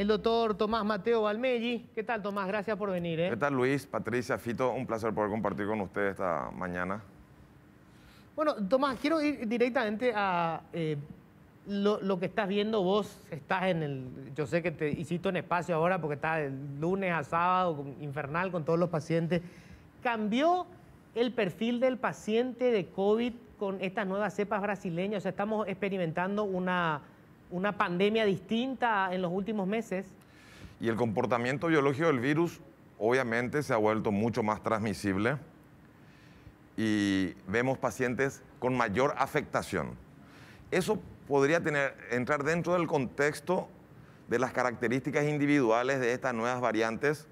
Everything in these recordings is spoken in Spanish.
el doctor Tomás Mateo Valmelli. ¿Qué tal, Tomás? Gracias por venir. ¿Qué tal, Luis, Patricia, Fito? Un placer poder compartir con ustedes esta mañana. Bueno, Tomás, quiero ir directamente a lo que estás viendo vos. Estás en el... Yo sé que te hiciste un espacio ahora porque estás el lunes a sábado infernal con todos los pacientes. ¿Cambió el perfil del paciente de COVID con estas nuevas cepas brasileñas? O sea, estamos experimentando una pandemia distinta en los últimos meses. Y el comportamiento biológico del virus obviamente se ha vuelto mucho más transmisible y vemos pacientes con mayor afectación. Eso podría entrar dentro del contexto de las características individuales de estas nuevas variantes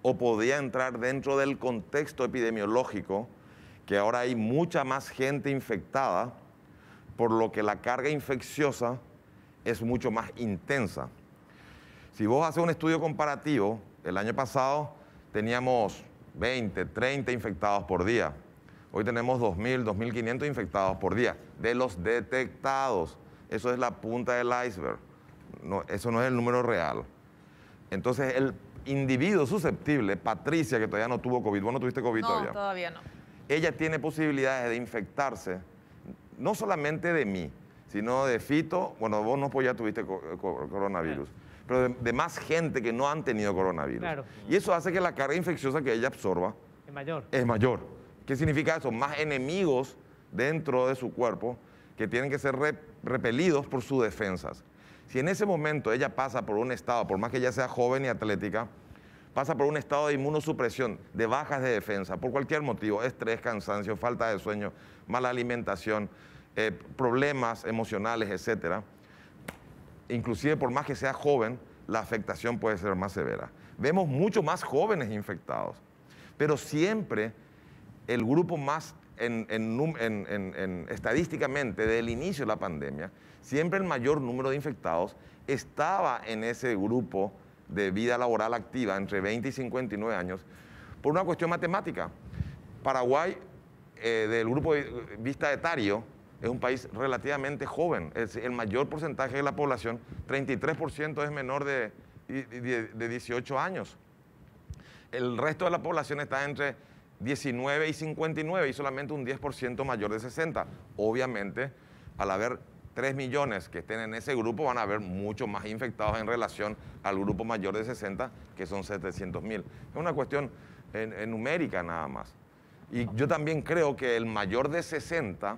o podría entrar dentro del contexto epidemiológico, que ahora hay mucha más gente infectada, por lo que la carga infecciosa es mucho más intensa. Si vos haces un estudio comparativo, el año pasado teníamos 20, 30 infectados por día. Hoy tenemos 2.000, 2.500 infectados por día, de los detectados. Eso es la punta del iceberg. No, eso no es el número real. Entonces, el individuo susceptible, Patricia, que todavía no tuvo COVID, ¿vos no tuviste COVID todavía? No, todavía no. Ella tiene posibilidades de infectarse, no solamente de mí, sino de Fito. Bueno, vos no, pues ya tuviste coronavirus. Claro. Pero de más gente que no han tenido coronavirus. Claro. Y eso hace que la carga infecciosa que ella absorba es mayor. Es mayor. ¿Qué significa eso? Más enemigos dentro de su cuerpo que tienen que ser repelidos por sus defensas. Si en ese momento ella pasa por un estado, por más que ella sea joven y atlética, pasa por un estado de inmunosupresión, de bajas de defensa, por cualquier motivo, estrés, cansancio, falta de sueño, mala alimentación, problemas emocionales, etcétera, inclusive por más que sea joven, la afectación puede ser más severa. Vemos mucho más jóvenes infectados, pero siempre el grupo más, estadísticamente, del inicio de la pandemia, siempre el mayor número de infectados estaba en ese grupo de vida laboral activa entre 20 y 59 años, por una cuestión matemática. Paraguay, del grupo de vista etario, es un país relativamente joven. Es el mayor porcentaje de la población, 33% es menor de 18 años. El resto de la población está entre 19 y 59 y solamente un 10% mayor de 60. Obviamente, al haber 3 millones que estén en ese grupo, van a haber mucho más infectados en relación al grupo mayor de 60, que son 700.000. Es una cuestión numérica nada más. Y yo también creo que el mayor de 60,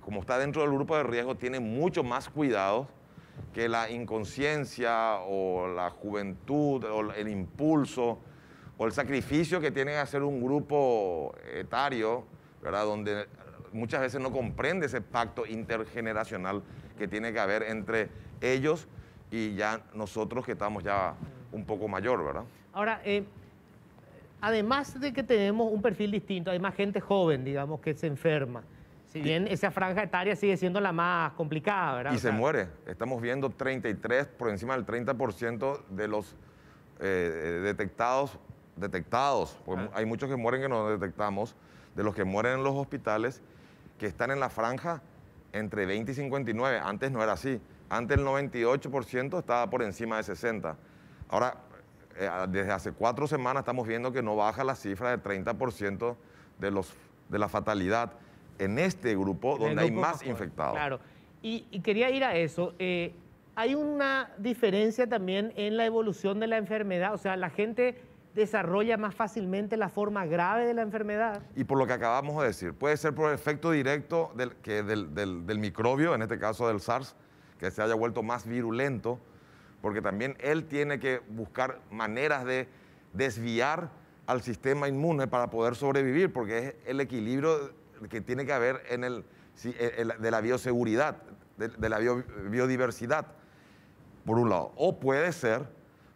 como está dentro del grupo de riesgo, tiene mucho más cuidado que la inconsciencia o la juventud o el impulso o el sacrificio que tiene que hacer un grupo etario, ¿verdad? Donde muchas veces no comprende ese pacto intergeneracional que tiene que haber entre ellos y ya nosotros que estamos ya un poco mayor, ¿verdad? Ahora, además de que tenemos un perfil distinto, hay más gente joven, digamos, que se enferma. Si bien esa franja etaria sigue siendo la más complicada, ¿verdad? Y se muere. Estamos viendo 33, por encima del 30% de los detectados, porque hay muchos que mueren que no detectamos, de los que mueren en los hospitales, que están en la franja entre 20 y 59. Antes no era así. Antes el 98% estaba por encima de 60. Ahora, desde hace 4 semanas estamos viendo que no baja la cifra del 30% de la fatalidad en este grupo donde hay más infectados. Claro. Y quería ir a eso. Hay una diferencia también en la evolución de la enfermedad. O sea, la gente desarrolla más fácilmente la forma grave de la enfermedad. Y por lo que acabamos de decir, puede ser por el efecto directo del microbio, en este caso del SARS, que se haya vuelto más virulento, porque también él tiene que buscar maneras de desviar al sistema inmune para poder sobrevivir, porque es el equilibrio que tiene que haber de la bioseguridad, de la biodiversidad, por un lado. O puede ser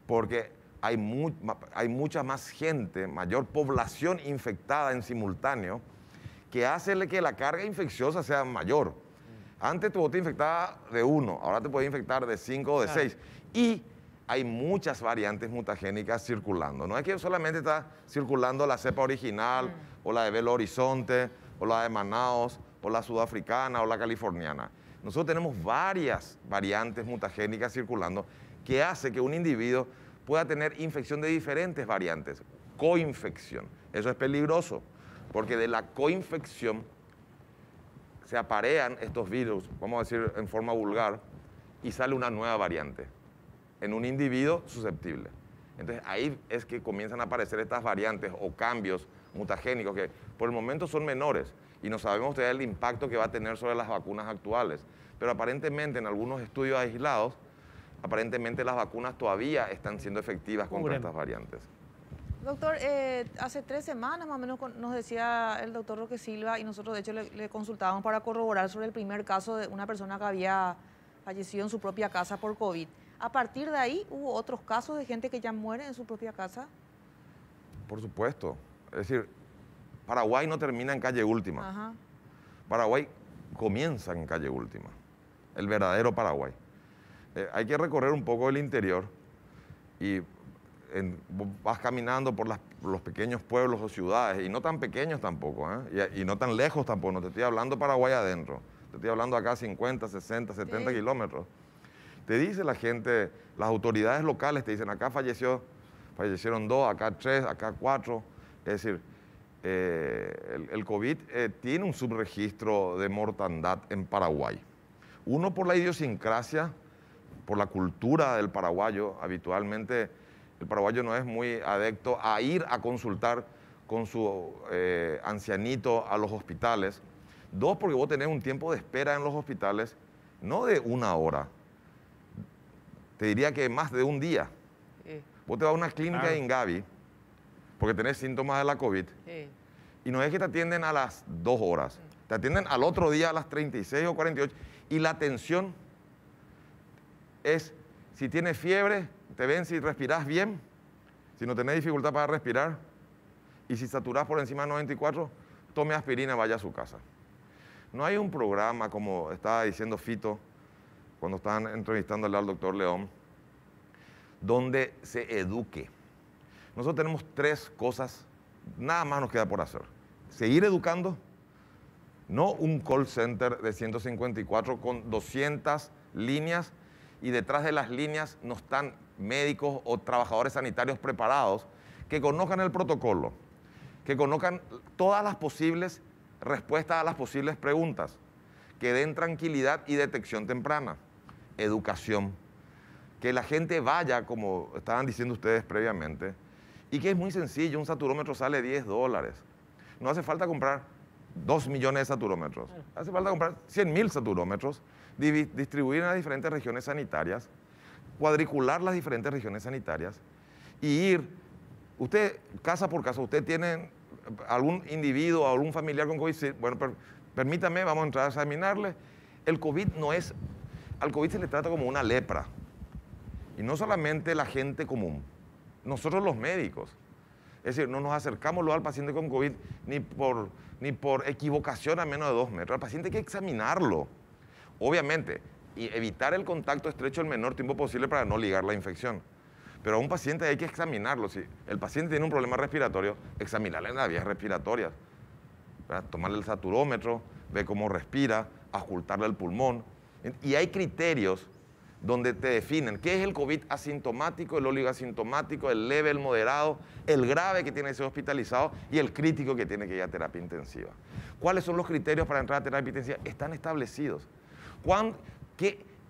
porque hay mucha más gente, mayor población infectada en simultáneo, que hace que la carga infecciosa sea mayor. Antes vos te infectabas de 1, ahora te puedes infectar de 5 o de 6. Y hay muchas variantes mutagénicas circulando. No es que solamente está circulando la cepa original, o la de Belo Horizonte, o la de Manaus, o la sudafricana, o la californiana. Nosotros tenemos varias variantes mutagénicas circulando que hace que un individuo pueda tener infección de diferentes variantes, coinfección. Eso es peligroso, porque de la coinfección se aparean estos virus, vamos a decir en forma vulgar, y sale una nueva variante en un individuo susceptible. Entonces ahí es que comienzan a aparecer estas variantes o cambios mutagénicos que por el momento son menores y no sabemos todavía el impacto que va a tener sobre las vacunas actuales. Pero aparentemente en algunos estudios aislados, aparentemente las vacunas todavía están siendo efectivas contra estas variantes. Doctor, hace 3 semanas más o menos nos decía el doctor Roque Silva y nosotros de hecho le consultábamos para corroborar sobre el primer caso de una persona que había fallecido en su propia casa por COVID. A partir de ahí, ¿hubo otros casos de gente que ya muere en su propia casa? Por supuesto. Es decir, Paraguay no termina en calle última. Ajá. Paraguay comienza en calle última. El verdadero Paraguay. Hay que recorrer un poco el interior y vas caminando por los pequeños pueblos o ciudades, y no tan pequeños tampoco, y no tan lejos tampoco. No te estoy hablando Paraguay adentro. Te estoy hablando acá 50, 60, 70 kilómetros. Te dice la gente, las autoridades locales te dicen, acá fallecieron 2, acá 3, acá 4. Es decir, el COVID tiene un subregistro de mortandad en Paraguay. Uno, por la idiosincrasia, por la cultura del paraguayo. Habitualmente el paraguayo no es muy adepto a ir a consultar con su ancianito a los hospitales. 2, porque vos tenés un tiempo de espera en los hospitales, no de 1 hora, te diría que más de un día. Vos te vas a una clínica de Ingavi, porque tenés síntomas de la COVID, y no es que te atienden a las 2 horas, te atienden al otro día a las 36 o 48, y la atención es, si tienes fiebre, te ven si respirás bien, si no tenés dificultad para respirar, y si saturás por encima de 94, tome aspirina, vaya a su casa. No hay un programa, como estaba diciendo Fito, cuando estaban entrevistándole al doctor León, donde se eduque. Nosotros tenemos 3 cosas, nada más nos queda por hacer. Seguir educando, no un call center de 154 con 200 líneas y detrás de las líneas no están médicos o trabajadores sanitarios preparados que conozcan el protocolo, que conozcan todas las posibles respuestas a las posibles preguntas, que den tranquilidad y detección temprana. Educación, que la gente vaya, como estaban diciendo ustedes previamente, y que es muy sencillo, un saturómetro sale $10. No hace falta comprar 2 millones de saturómetros, hace falta comprar 100.000 saturómetros, distribuir en las diferentes regiones sanitarias, cuadricular las diferentes regiones sanitarias y ir, usted, casa por casa, usted tiene algún individuo, algún familiar con COVID, bueno, permítame, vamos a entrar a examinarle. El COVID no es, al COVID se le trata como una lepra. Y no solamente la gente común, nosotros los médicos. Es decir, no nos acercamos al paciente con COVID ni por equivocación a menos de 2 metros. Al paciente hay que examinarlo, obviamente, y evitar el contacto estrecho el menor tiempo posible para no ligar la infección. Pero a un paciente hay que examinarlo. Si el paciente tiene un problema respiratorio, examinarle en las vías respiratorias. Tomarle el saturómetro, ver cómo respira, auscultarle el pulmón. Y hay criterios donde te definen qué es el COVID asintomático, el oligoasintomático, el leve, el moderado, el grave que tiene que ser hospitalizado y el crítico que tiene que ir a terapia intensiva. ¿Cuáles son los criterios para entrar a terapia intensiva? Están establecidos.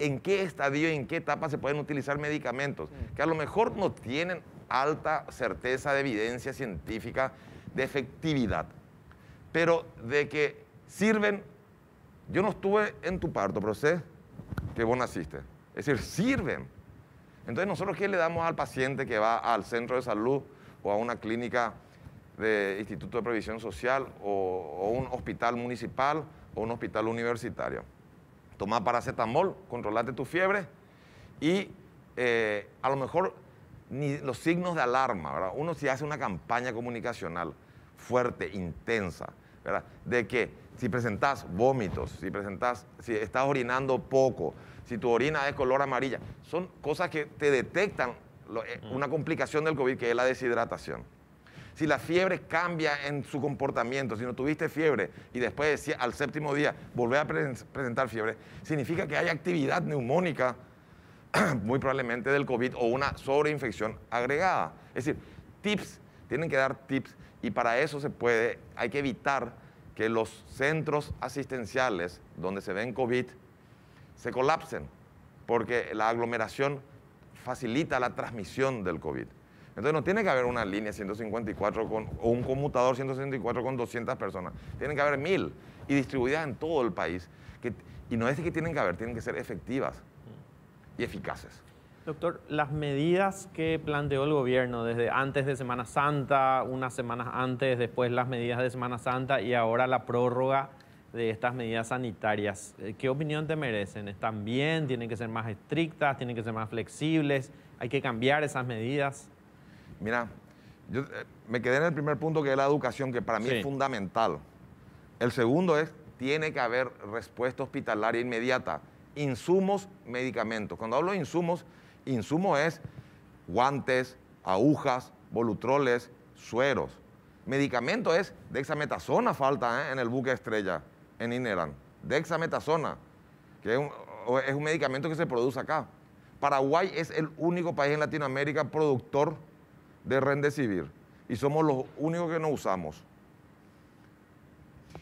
¿En qué estadio y en qué etapa se pueden utilizar medicamentos que a lo mejor no tienen alta certeza de evidencia científica de efectividad, pero de que sirven? Yo no estuve en tu parto, pero sé que vos naciste. Es decir, sirven. Entonces, ¿nosotros qué le damos al paciente que va al centro de salud o a una clínica de Instituto de Previsión Social o un hospital municipal o un hospital universitario? Toma paracetamol, controlate tu fiebre y a lo mejor ni los signos de alarma, ¿verdad? Uno si hace una campaña comunicacional fuerte, intensa, ¿verdad? De que si presentás vómitos, si estás orinando poco, si tu orina es color amarilla, son cosas que te detectan una complicación del COVID, que es la deshidratación. Si la fiebre cambia en su comportamiento, si no tuviste fiebre y después al 7º día volvés a presentar fiebre, significa que hay actividad neumónica muy probablemente del COVID o una sobreinfección agregada. Es decir, tips, tienen que dar tips y para eso hay que evitar que los centros asistenciales donde se ven COVID se colapsen, porque la aglomeración facilita la transmisión del COVID. Entonces no tiene que haber una línea 154 o un conmutador 164 con 200 personas. Tienen que haber 1000 y distribuidas en todo el país. Y no es que tienen que ser efectivas y eficaces. Doctor, las medidas que planteó el gobierno desde antes de Semana Santa, unas semanas antes, después las medidas de Semana Santa y ahora la prórroga de estas medidas sanitarias, ¿qué opinión te merecen? ¿Están bien? ¿Tienen que ser más estrictas? ¿Tienen que ser más flexibles? ¿Hay que cambiar esas medidas? Mira, yo me quedé en el primer punto, que es la educación, que para mí es fundamental. El segundo es, tiene que haber respuesta hospitalaria inmediata. Insumos, medicamentos. Cuando hablo de insumos, insumo es guantes, agujas, volutroles, sueros. Medicamento es dexametasona, falta en el buque Estrella, en Ineran. Dexametasona, que es un medicamento que se produce acá. Paraguay es el único país en Latinoamérica productor de Remdesivir y somos los únicos que no usamos.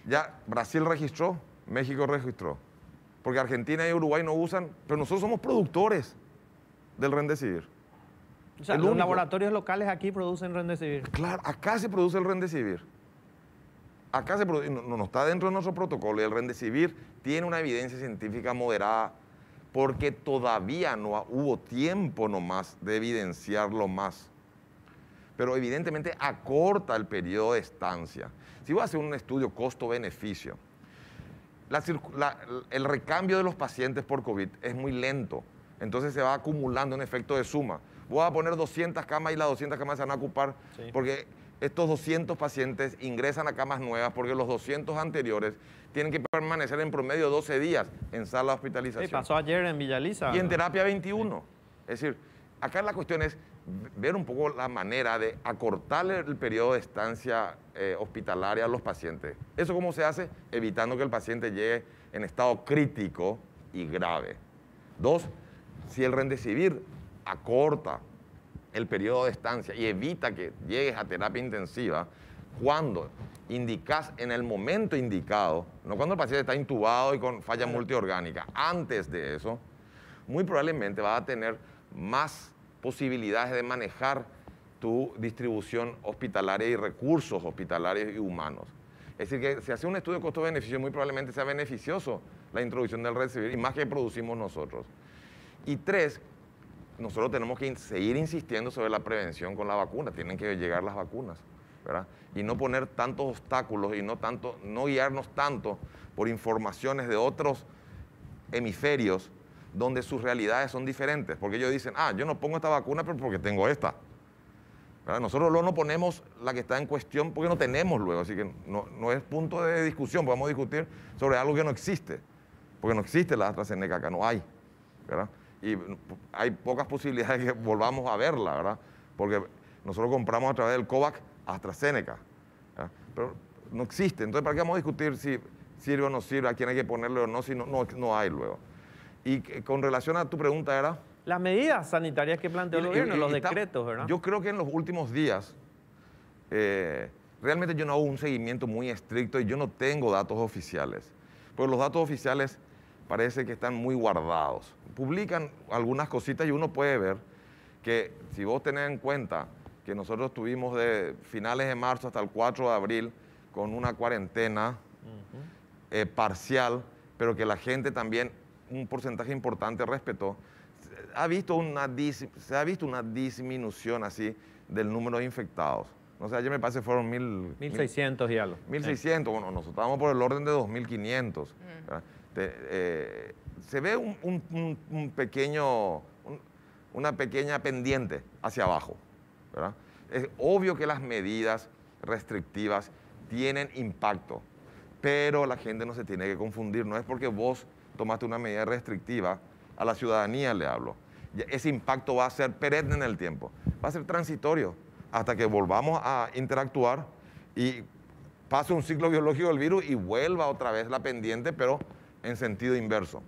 Ya Brasil registró, México registró, porque Argentina y Uruguay no usan, pero nosotros somos productores del Remdesivir. O sea, los laboratorios locales aquí producen Remdesivir. Claro, acá se produce el Remdesivir. Acá se produce, no está dentro de nuestro protocolo, y el Remdesivir tiene una evidencia científica moderada porque todavía no hubo tiempo nomás de evidenciarlo más. Pero evidentemente acorta el periodo de estancia. Si voy a hacer un estudio costo-beneficio, el recambio de los pacientes por COVID es muy lento, entonces se va acumulando un efecto de suma. Voy a poner 200 camas y las 200 camas se van a ocupar porque estos 200 pacientes ingresan a camas nuevas porque los 200 anteriores tienen que permanecer en promedio 12 días en sala de hospitalización. Sí, pasó ayer en Villa Elisa. Y en terapia 21. Sí. Es decir, acá la cuestión es ver un poco la manera de acortar el periodo de estancia hospitalaria a los pacientes. ¿Eso cómo se hace? Evitando que el paciente llegue en estado crítico y grave. 2, si el Remdesivir acorta el periodo de estancia y evita que llegues a terapia intensiva, cuando indicas en el momento indicado, no cuando el paciente está intubado y con falla multiorgánica, antes de eso, muy probablemente vas a tener más posibilidades de manejar tu distribución hospitalaria y recursos hospitalarios y humanos. Es decir, que si hace un estudio de costo-beneficio, muy probablemente sea beneficioso la introducción del Remdesivir y más que producimos nosotros. Y 3, nosotros tenemos que seguir insistiendo sobre la prevención con la vacuna. Tienen que llegar las vacunas, ¿verdad? Y no poner tantos obstáculos y no guiarnos tanto por informaciones de otros hemisferios donde sus realidades son diferentes. Porque ellos dicen, yo no pongo esta vacuna pero porque tengo esta, ¿verdad? Nosotros luego no ponemos la que está en cuestión porque no tenemos luego. Así que no es punto de discusión. Podemos discutir sobre algo que no existe. Porque no existe la AstraZeneca acá, no hay, ¿verdad? Y hay pocas posibilidades de que volvamos a verla, ¿verdad? Porque nosotros compramos a través del COVAX AstraZeneca, ¿verdad? Pero no existe. Entonces, ¿para qué vamos a discutir si sirve o no sirve, a quién hay que ponerle o no, si no hay luego? Y con relación a tu pregunta era... Las medidas sanitarias que planteó el gobierno, los decretos, ¿verdad? Yo creo que en los últimos días, realmente yo no hago un seguimiento muy estricto y yo no tengo datos oficiales. Porque los datos oficiales parece que están muy guardados. Publican algunas cositas y uno puede ver que si vos tenés en cuenta que nosotros tuvimos de finales de marzo hasta el 4 de abril con una cuarentena parcial, pero que la gente también, un porcentaje importante respetó, se ha visto una disminución así del número de infectados. No sé, ayer me parece fueron 1.600 y algo. 1.600, bueno, nosotros estábamos por el orden de 2.500. Se ve una pequeña pendiente hacia abajo, ¿verdad? Es obvio que las medidas restrictivas tienen impacto, pero la gente no se tiene que confundir. No es porque vos tomaste una medida restrictiva, a la ciudadanía le hablo. Ese impacto va a ser perenne en el tiempo, va a ser transitorio, hasta que volvamos a interactuar y pase un ciclo biológico del virus y vuelva otra vez la pendiente, pero en sentido inverso.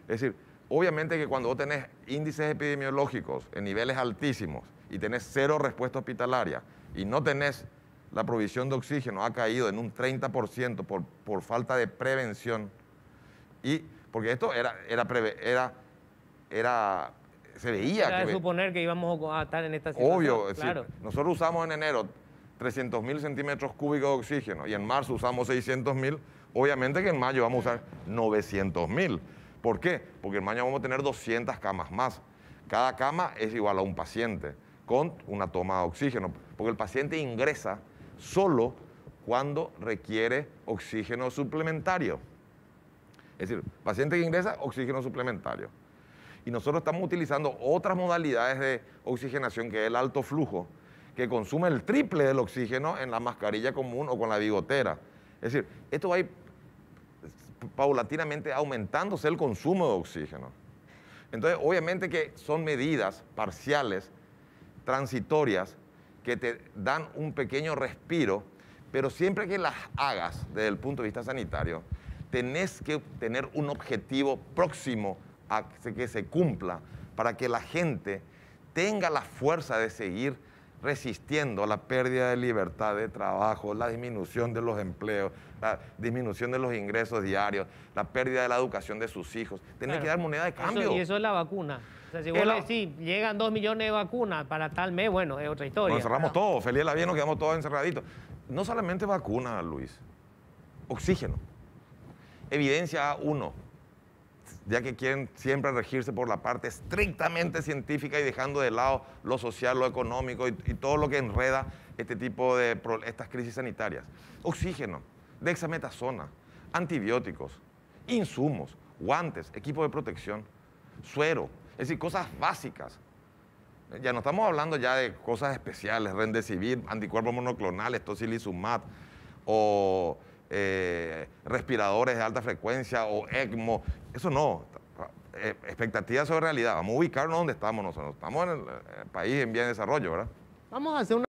Es decir, obviamente que cuando vos tenés índices epidemiológicos en niveles altísimos y tenés 0 respuesta hospitalaria y no tenés la provisión de oxígeno, ha caído en un 30% por falta de prevención, y porque esto se veía Era que... de suponer que íbamos a estar en esta situación. Obvio, claro. nosotros usamos en enero 300.000 centímetros cúbicos de oxígeno y en marzo usamos 600.000, obviamente que en mayo vamos a usar 900.000. ¿Por qué? Porque en mayo vamos a tener 200 camas más. Cada cama es igual a un paciente con una toma de oxígeno, porque el paciente ingresa solo cuando requiere oxígeno suplementario. Es decir, paciente que ingresa, oxígeno suplementario. Y nosotros estamos utilizando otras modalidades de oxigenación, que es el alto flujo, que consume el triple del oxígeno en la mascarilla común o con la bigotera. Es decir, esto va a ir paulatinamente aumentándose el consumo de oxígeno. Entonces, obviamente que son medidas parciales, transitorias, que te dan un pequeño respiro, pero siempre que las hagas desde el punto de vista sanitario, tenés que tener un objetivo próximo a que se cumpla para que la gente tenga la fuerza de seguir resistiendo a la pérdida de libertad de trabajo, la disminución de los empleos, la disminución de los ingresos diarios, la pérdida de la educación de sus hijos. Tenés que dar moneda de cambio. Y eso es la vacuna. O sea, si vos le decís, llegan 2 millones de vacunas para tal mes, bueno, es otra historia. Nos encerramos todos, feliz de la vida, nos quedamos todos encerraditos. No solamente vacunas, Luis, oxígeno. Evidencia A1, ya que quieren siempre regirse por la parte estrictamente científica y dejando de lado lo social, lo económico y todo lo que enreda este tipo de estas crisis sanitarias. Oxígeno, dexametasona, antibióticos, insumos, guantes, equipo de protección, suero, es decir, cosas básicas. Ya no estamos hablando ya de cosas especiales, remdesivir, anticuerpos monoclonales, tocilizumab o respiradores de alta frecuencia o ECMO, eso no. Expectativas sobre realidad. Vamos a ubicarnos donde estamos nosotros. Estamos en el país en vía de desarrollo, ¿verdad? Vamos a hacer una